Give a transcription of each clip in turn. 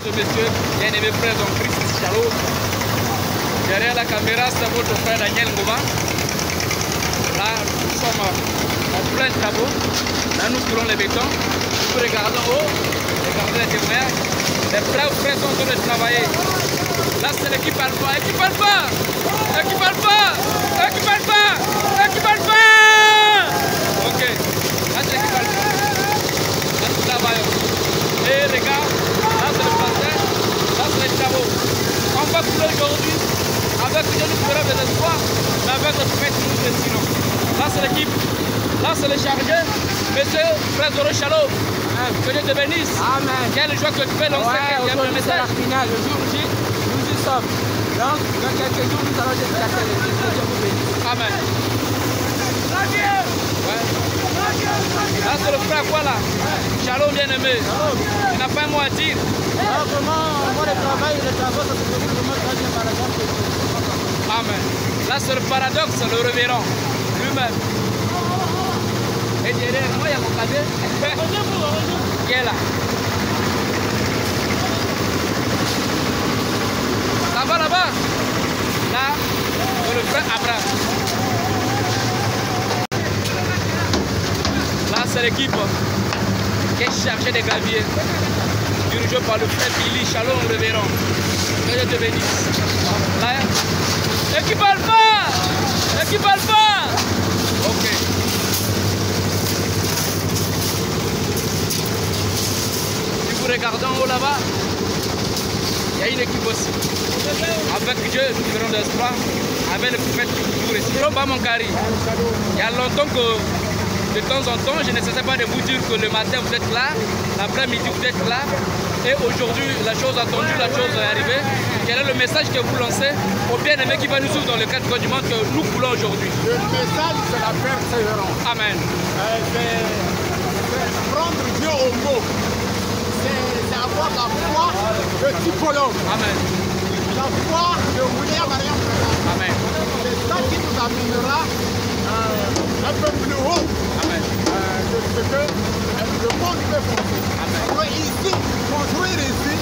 Messieurs, bien-aimés frères en Christ, Shalom. Derrière la caméra, c'est votre frère Daniel Ngoma. Là, nous sommes en plein travaux. Là, nous coulons les bétons. Nous regardons en haut, regardez les témoignages. Les frères sont en train de travailler. Là, c'est l'équipe Alpha. Équipe Alpha! Équipe Alpha! Équipe Alpha! Équipe Alpha! Ok. Là, c'est l'équipe Alpha. Là, nous travaillons. Et les gars, là, c'est le pasteur. Là, c'est les travaux. On va couler aujourd'hui. Avec Dieu, nous ferons des espoirs. Mais avec le prophète, nous destinons. Là, c'est l'équipe. Là, c'est les chargés. Monsieur, frère Zoro Shalom. Que Dieu te bénisse. Amen. Quelle joie que tu fais lancer le message. Final, le jour J, nous y sommes. Donc, dans quelques jours, nous allons déplacer les Dieu vous bénisse. Amen. Ouais. Là, c'est le frère quoi là? Shalom bien-aimé. Tu n'as pas un mot à dire? Alors, vraiment, moi, les travaux, ça se fait vraiment très bien par exemple. Amen. Là, c'est le paradoxe, le révérend lui-même. Et derrière moi, il y a mon cadet. Qui est là? Ça va là-bas? Là, c'est le frère Abraham. Là, c'est l'équipe qui est chargée des graviers. Dirigée par le frère Billy. Shalom, révérend. Que Dieu te bénisse. Là, équipe Alpha! Équipe Alpha! Ok. Si vous regardez en haut là-bas, il y a une équipe aussi. Avec Dieu, nous ferons de l'espoir. Avec le prophète toujours ici. Mon cari. Il y a longtemps que, de temps en temps, je ne cessais pas de vous dire que le matin vous êtes là, l'après-midi vous êtes là. Et aujourd'hui, la chose attendue, la chose est arrivée. Quel est le message que vous lancez aux bien-aimés qui va nous suivre dans le cadre du monde que nous coulons aujourd'hui? Le message, c'est la persévérance. Amen. C'est prendre Dieu au mot. C'est avoir la foi de typologue. Amen. La foi de William Mariam. Amen. C'est ça qui nous amènera un peu plus haut. Amen. De ce que le monde peut penser. Amen. Ici, construire ici,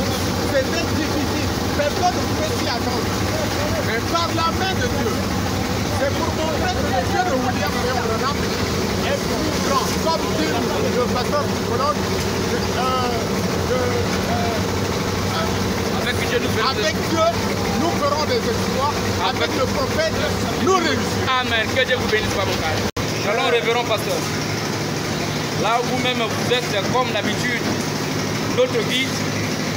c'est très difficile. Personne ne peut s'y attendre. Mais par la main de Dieu, c'est pour montrer que le Dieu de William Mariam Branham est plus grand. Comme dit le pasteur psychologue, avec Dieu, nous ferons des exploits. Avec le prophète, nous réussirons. Amen. Que Dieu vous bénisse, mon frère. Shalom, révérend pasteur. Là où vous-même vous êtes comme d'habitude, notre guide,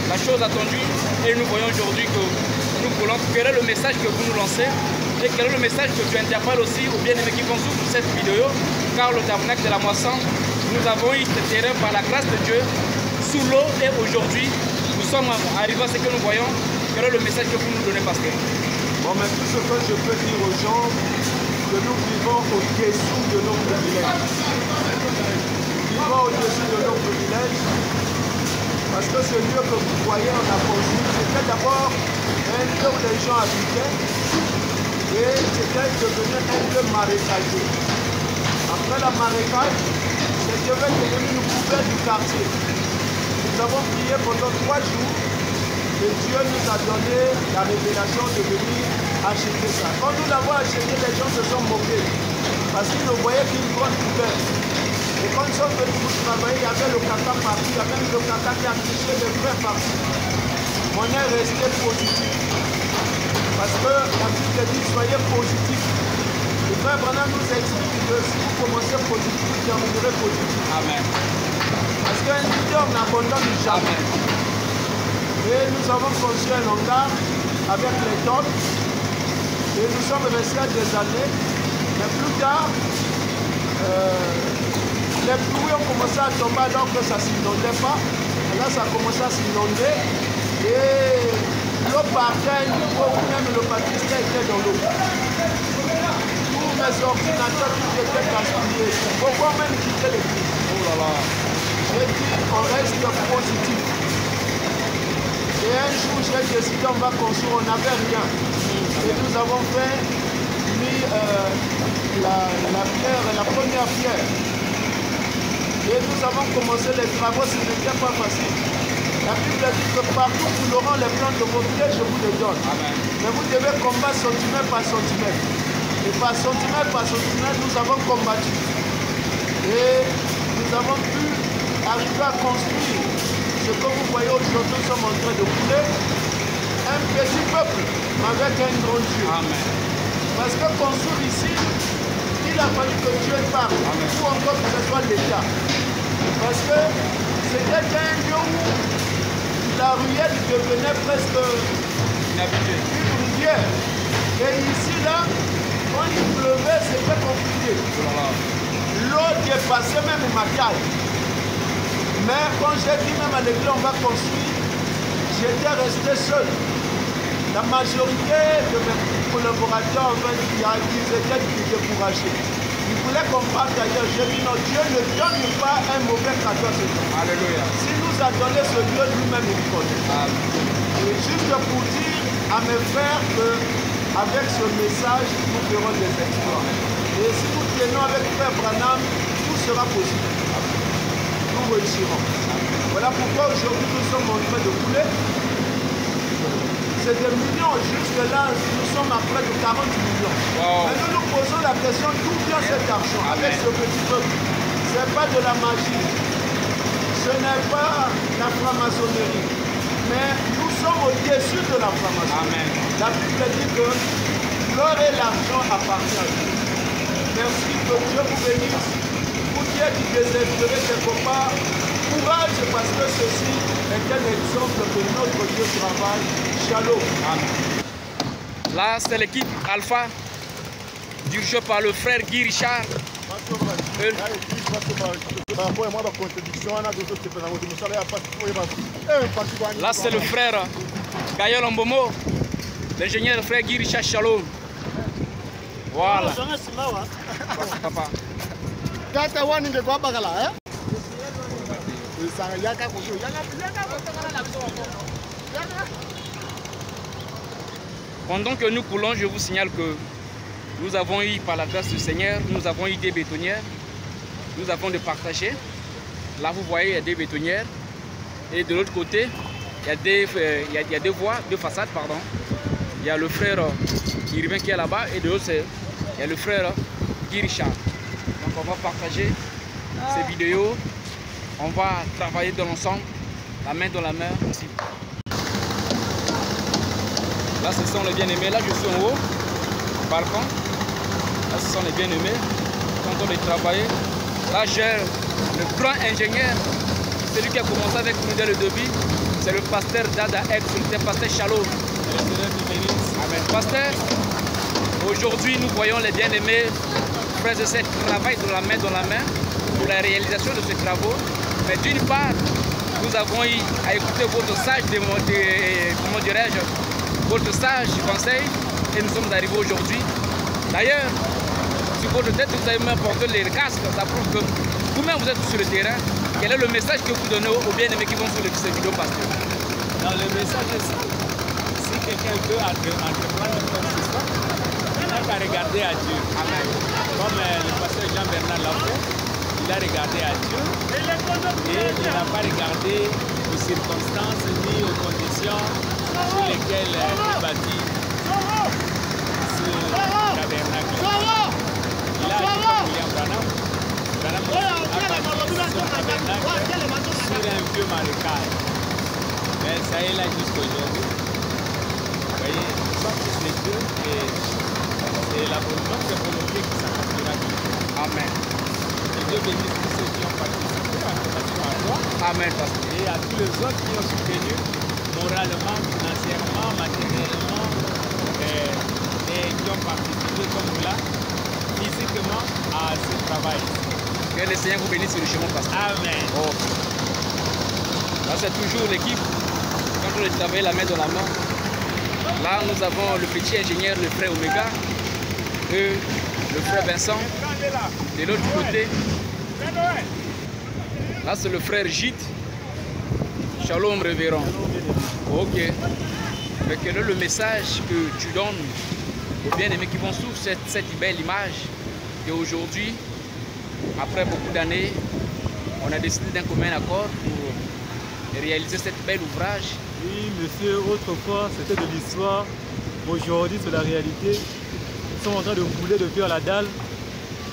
la chose attendue, et nous voyons aujourd'hui que nous voulons. Quel est le message que vous nous lancez et quel est le message que tu interpelles aussi aux bien-aimés qui vont suivre cette vidéo, car le tabernacle de la moisson, nous avons eu ce terrain par la grâce de Dieu sous l'eau et aujourd'hui nous sommes arrivés à ce que nous voyons. Quel est le message que vous nous donnez, pasteur? Bon, mais tout ce que je peux dire aux gens, que nous vivons au-dessous de nos privilèges. Nous vivons au-dessus de nos privilèges parce que ce lieu que vous voyez en a construit, c'était d'abord un lieu où les gens habitaient et c'était devenu un lieu marécageux. Après la marécage, c'est devenu une poubelle du quartier. Nous avons prié pendant 3 jours et Dieu nous a donné la révélation de venir acheter ça. Quand nous l'avons acheté, les gens se sont moqués parce qu'ils ne voyaient qu'une grande poubelle. Et quand nous sommes venus pour travailler, il y avait le caca partout, il y avait le caca qui a touché les frères partout. On est resté positif. Parce que la Bible dit soyez positif. Le frère Branham nous explique que si vous commencez positif, vous terminerez positif. Amen. Parce qu'un leader n'abandonne jamais. Et nous avons construit un hangar avec les tonnes. Et nous sommes restés des années. Mais plus tard, les pluies ont commencé à tomber alors que ça ne s'inondait pas. Et là, ça a commencé à s'inonder. Et l'eau partait à un niveau où même le baptistère était dans l'eau. Tous mes ordinateurs qui étaient gaspillés. Pourquoi même quitter l'église? Oh là là. J'ai dit, on reste positif. Et un jour, j'ai décidé, on va construire, on n'avait rien. Et nous avons mis la pierre, la première pierre. Et nous avons commencé les travaux, ce n'était pas facile. La Bible dit que partout où nous aurons les plans de vos pieds, je vous les donne. Amen. Mais vous devez combattre centimètre par centimètre. Et par centimètre, nous avons combattu. Et nous avons pu arriver à construire ce que vous voyez aujourd'hui, nous sommes en train de couler. Un petit peuple avec un grand Dieu. Amen. Parce que construire ici, il a fallu que Dieu parle. Amen. Ou encore que ce soit l'État. Parce que c'était un lieu où la ruelle devenait presque Inhabitué. une rivière. Et ici, là, quand il pleuvait, c'était compliqué. Voilà. L'eau dépassait même ma taille. Mais quand j'ai dit même à l'église, on va construire, j'étais resté seul. La majorité de mes collaborateurs, ils étaient découragés. Ils voulaient comprendre d'ailleurs. J'ai dit non, Dieu ne donne pas un mauvais cadeau à ce lieu. Alléluia. S'il nous a donné ce lieu, lui-même il connaît. Amen. Et juste pour dire à mes frères qu'avec ce message, nous ferons des exploits. Et si nous tenons avec Frère Branham, tout sera possible. Nous réussirons. Voilà pourquoi aujourd'hui nous sommes en train de couler. C'est des millions. Jusque là, nous sommes à près de 40 millions. Wow. Mais nous nous posons la question d'où vient cet argent avec ce petit peuple. Ce n'est pas de la magie. Ce n'est pas la franc-maçonnerie. Mais nous sommes au-dessus de la franc-maçonnerie. Amen. La Bible dit que l'or et l'argent appartiennent à Dieu. Merci, que Dieu vous bénisse. Vous qui êtes désespérés quelque part, courage parce que ceci est un exemple de notre Dieu travaille. Shalom. Amen. Là, c'est l'équipe Alpha dirigée par le frère Guy Richard. Là, c'est le frère Gaël Ombomo, l'ingénieur frère Guy Richard Shalom. Voilà. Papa. Pendant que nous coulons, je vous signale que nous avons eu, par la grâce du Seigneur, nous avons eu des bétonnières. Nous avons de partager. Là, vous voyez, il y a des bétonnières. Et de l'autre côté, il y a deux voies, deux façades, pardon. Il y a le frère Irvin qui est là-bas et de l'autre, il y a le frère Guy Richard. Donc, on va partager ces vidéos. On va travailler dans l'ensemble, la main dans la main aussi. Là, ce sont les bien-aimés. Là, je suis en haut, au balcon. Là, ce sont les bien-aimés. Ils sont en train de travailler. Là, j'ai le grand ingénieur, celui qui a commencé avec nous dès le début. C'est le pasteur Dada X, c'est le pasteur Shalom. Amen. Pasteur, aujourd'hui, nous voyons les bien-aimés, frères et sœurs, travaillent de la main dans la main pour la réalisation de ces travaux. Mais d'une part, nous avons eu à écouter votre sage, comment dirais-je, votre sage conseil et nous sommes arrivés aujourd'hui. D'ailleurs, sur votre tête, vous avez même porté les casques, ça prouve que vous-même vous êtes sur le terrain. Quel est le message que vous donnez aux bien-aimés qui vont sur ces vidéos, pasteur? Non, le message est simple. Si quelqu'un veut entreprendre comme ce soit, il n'a qu'à regarder à Dieu. Amen. Comme le pasteur Jean-Bernard l'a fait, il a regardé à Dieu et il n'a pas regardé aux circonstances ni aux conditions sur lesquelles il bâtit ce tabernacle. Il a dit comme William Branham, Branham a bâti son tabernacle sur un vieux marécage. Mais ça est là jusqu'aujourd'hui. Vous voyez, nous sommes tous les deux et c'est notre volonté qui s'accomplira. Amen. Que Dieu bénisse tous ceux qui ont participé à toi. Amen, pasteur. Et à tous les autres qui ont soutenu moralement, financièrement, matériellement et qui ont participé comme là, physiquement à ce travail. Que le Seigneur vous bénisse sur le chemin, pasteur. Amen. Oh. Là, c'est toujours l'équipe. Quand on travaille la main dans la main. Là, nous avons le petit ingénieur, le frère Omega, et le frère Vincent. De l'autre côté, là, c'est le frère Gite. Shalom, révérend. Ok. Mais quel est le message que tu donnes aux bien-aimés qui vont suivre cette belle image? Et aujourd'hui, après beaucoup d'années, on a décidé d'un commun accord pour réaliser cette belle ouvrage? Oui, monsieur, autrefois c'était de l'histoire, aujourd'hui c'est la réalité. Ils sont en train de couler de cœur la dalle.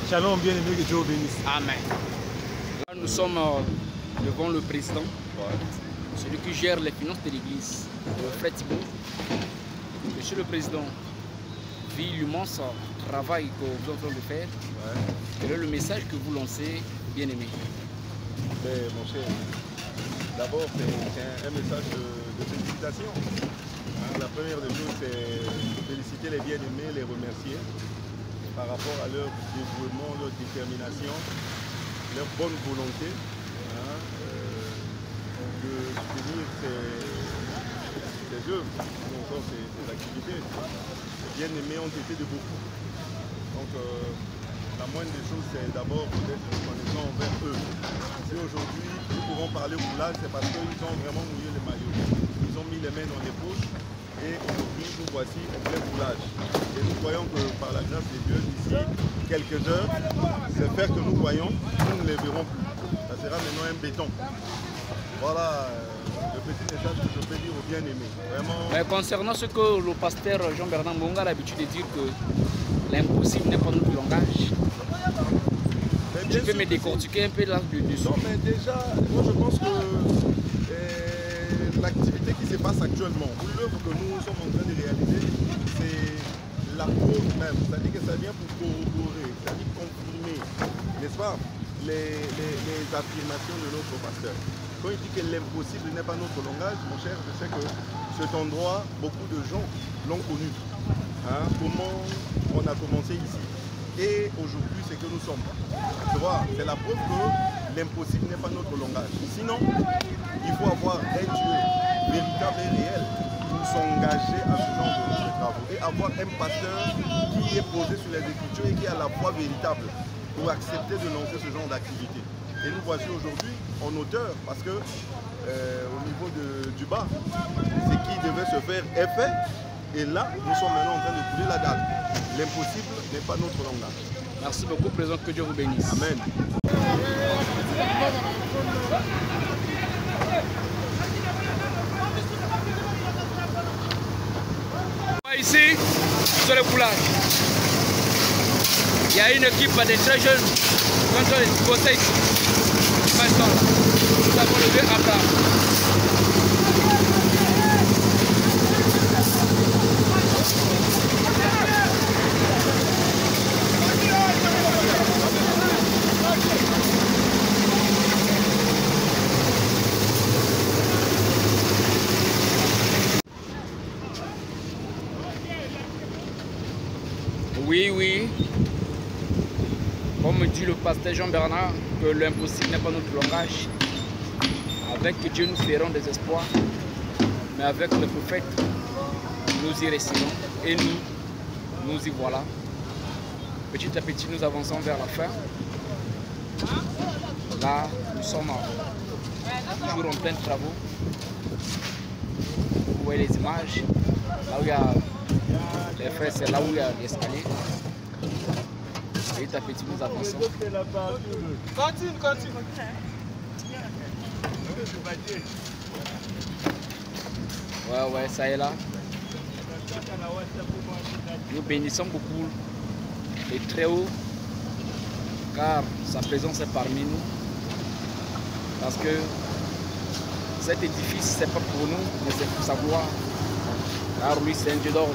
Shalom, bien aimé, que Dieu vous bénisse. Amen. Là, nous sommes devant le président, celui qui gère les finances de l'église, le frère Thibault. Monsieur le président, vu l'immense travail que vous êtes en train de faire, quel est le message que vous lancez, bien aimé? Mon cher, d'abord c'est un message de félicitation. La première des choses, c'est féliciter les bien-aimés, les remercier par rapport à leur dévouement, leur détermination, leur bonne volonté de soutenir ces œuvres, ou encore ces activités. Les bien-aimés ont été de beaucoup. Donc la moindre des choses, c'est d'abord d'être reconnaissant envers eux. Si aujourd'hui nous pouvons parler au foulage, c'est parce qu'ils ont vraiment mouillé les maillots. Ils ont mis les mains dans les poches et aujourd'hui nous voici en plein foulage. Et nous croyons que par la grâce de Dieu, d'ici quelques heures, ces fers que nous voyons, nous ne les verrons plus. Ça sera maintenant un béton. Voilà le petit message que je peux dire aux bien-aimés. Mais concernant ce que le pasteur Jean-Bernard Mbonga a l'habitude de dire, que l'impossible n'est pas notre langage. Tu peux me décortiquer un peu là-dessus? Non, mais déjà, moi je pense que l'activité qui se passe actuellement, ou l'œuvre que nous sommes en train de réaliser, c'est la cause même. C'est-à-dire que ça vient pour corroborer, c'est-à-dire confirmer, n'est-ce pas, les affirmations de notre pasteur. Quand il dit que l'impossible n'est pas notre langage, mon cher, je sais que cet endroit, beaucoup de gens l'ont connu. Comment on a commencé ici. Et aujourd'hui, c'est que nous sommes. Tu vois, c'est la preuve que l'impossible n'est pas notre langage. Sinon, il faut avoir un Dieu véritable et réel pour s'engager à ce genre de travaux. Et avoir un pasteur qui est posé sur les Écritures et qui a la foi véritable pour accepter de lancer ce genre d'activité. Et nous voici aujourd'hui en hauteur parce que au niveau du bas, ce qui devait se faire est fait. Et là, nous sommes maintenant en train de couler la dalle. L'impossible n'est pas notre langage. Merci beaucoup, président. Que Dieu vous bénisse. Amen. Ici, sur le coulage, il y a une équipe de très jeunes contre les conseils. Nous avons levé Abraham. Oui, comme dit le pasteur Jean-Bernard, que l'impossible n'est pas notre langage. Avec Dieu, nous ferons des espoirs, mais avec le prophète, nous y resterons et nous y voilà. Petit à petit, nous avançons vers la fin. Là, nous sommes toujours en plein de travaux. Vous voyez les images. Là où il y a les frères, c'est là où il y a l'escalier. Petit à petit, nous avançons. Continue. Ouais, ça est là. Nous bénissons beaucoup les très hauts, car sa présence est parmi nous. Parce que cet édifice, c'est pas pour nous, mais c'est pour sa gloire. Car lui, c'est un Dieu d'ordre.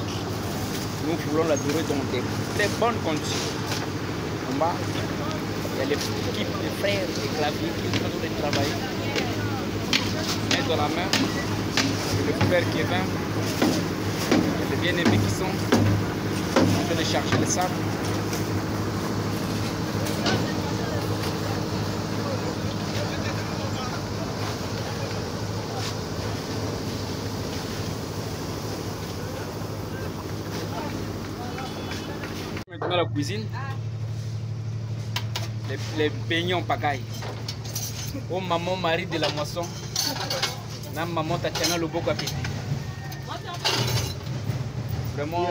Nous voulons l'adorer dans des très bonnes conditions. En bas, il y a l'équipe de frères et claviers qui sont en train de travailler. Main dans la main, le frère Kevin, les bien-aimés qui sont en train de chercher le sable. Maintenant la cuisine, les beignets en pagaille. Oh maman Marie de la moisson, nam maman Tatiana Loboko Apété. Vraiment,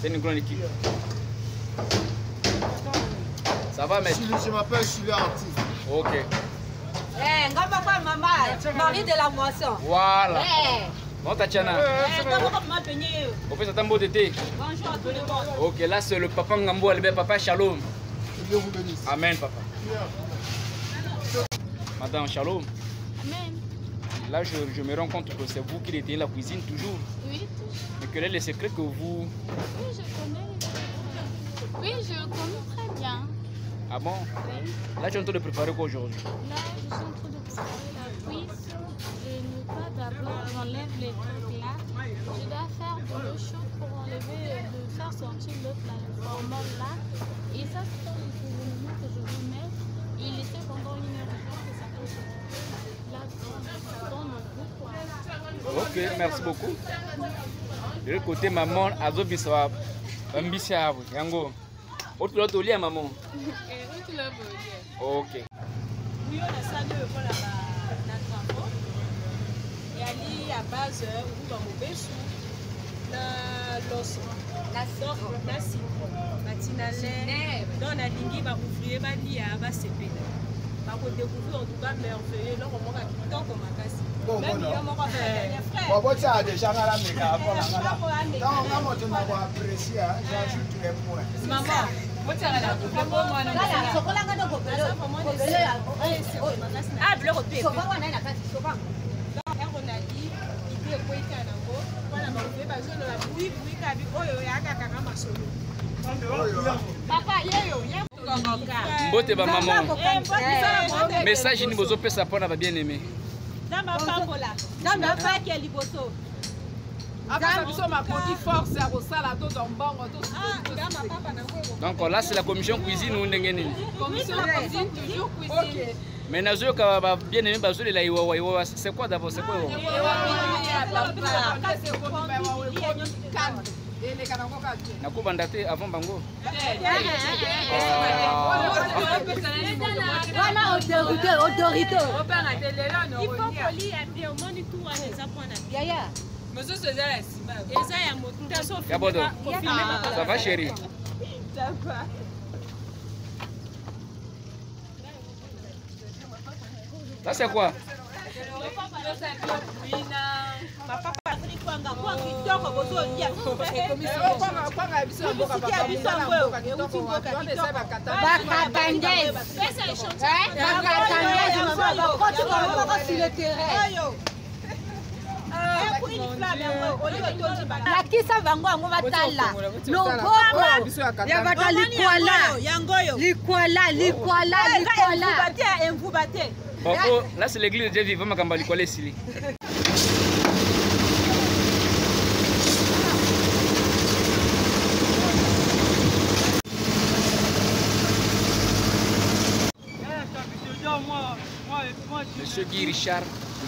c'est une grande équipe. Ça va, mais Je m'appelle Chili Artiste. ok. Mari de la moisson. Voilà. Bon, Tatiana. On fait ça beau d'été. Bonjour à tout le monde. Ok, là c'est le papa Ngambo, le papa Shalom. Dieu vous bénisse. Amen, papa. Madame Shalom. Amen. Là, je me rends compte que c'est vous qui détenez la cuisine toujours. Oui, toujours. Mais quel est le secret que vous... Oui, je connais les secrets. Oui, je connais très bien. Ah bon? Oui. Là, tu es en train de préparer quoi aujourd'hui? Là, je suis en train de préparer la cuisse. Je ne pas d'abord, j'enlève les trucs là. Je dois faire de l'eau chaude pour enlever, de faire sortir l'autre là, le formol là. Et ça, c'est dans les éléments que je vais mettre. Et laisser pendant 1 heure pour que ça touche là, ça donne un goût quoi. Ok, merci beaucoup. De l'autre côté, maman, Azo Biswa, Mbisia, Yango. Autre lot au lit, maman. Ok. Oui, on a ça de pour la travaux. Et ali à base où dans mon béchou, la l'os, la citron, matinale, dans la ligne, va ouvrir, va lier, va s'épeler. Va découvrir en tout cas merveilleux. Là, on va quitter comme un casse. Même il y a mon frère. Bon, tu as déjà la méga avant la gala. Quand on a monté ma voix appréciée, j'ajoute les points. Maman. Ah, Mbote ba maman. Message ni bozo pesa pona ba bien aimé. Donc là c'est la commission cuisine ou ndengeni. Commission cuisine toujours cuisine. Mais nazo ka ba bien aimé bazo la iwa c'est quoi d'abord c'est quoi? Nakubanda te avant bango. Voilà autorité. Il faut coller au moins du tout à les apprendre. Yaya. Monsieur César, ça va chérie? Ça va. Ça c'est quoi? Lakisa bango yango batala loboko ya batali likwala Bon, là c'est l'église de Dieu vivant makamba likwala esili. Monsieur Guy Richard,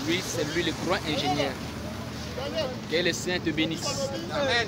lui, c'est lui le grand ingénieur. Que le Saint te bénisse. Amen.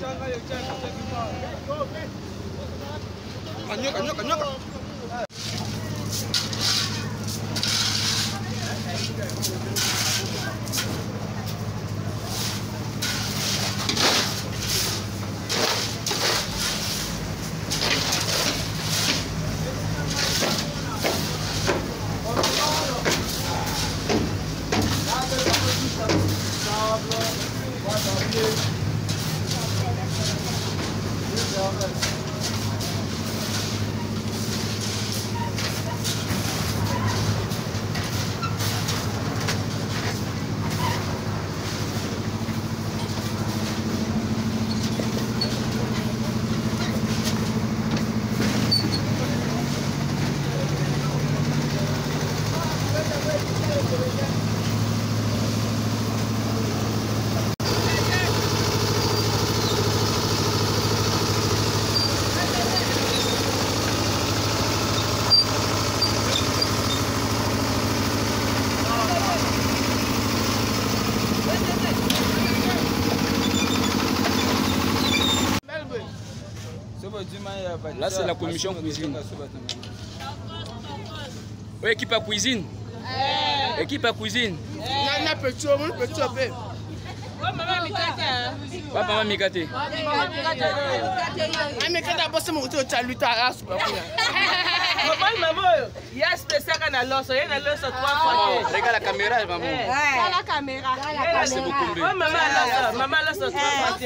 Là, c'est la commission cuisine. Oui, équipe à cuisine. Équipe à cuisine. Papa Mikate. me kenda bosse mo uto chaluta asu ba kuya. Maman, il y a spécial à l'os, il y a l'os 3 fois. Regarde la caméra, maman. La caméra. C'est beaucoup mieux. Maman, l'os 3 fois.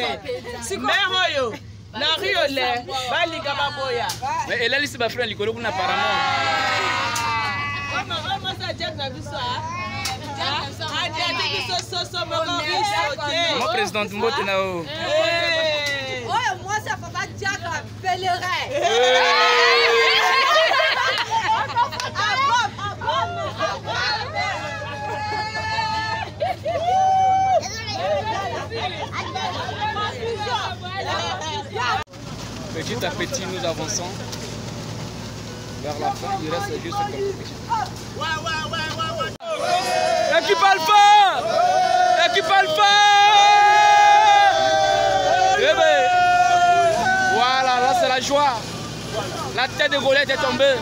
Mais Royo, na Rio le, bali kama boya. Mais elle a laissé ma frère Nicolo qu'on apparemment. Maman, ça Jack na biso ah. Mon président Mbote Nao. Moi, ça fait pas Jack un pèlerin. Petit à petit, nous avançons vers la fin. Il reste juste quelques petits. Équipe Alpha! Équipe Alpha! Eh ben, voilà, là c'est la joie. La tête de Goliath est tombée.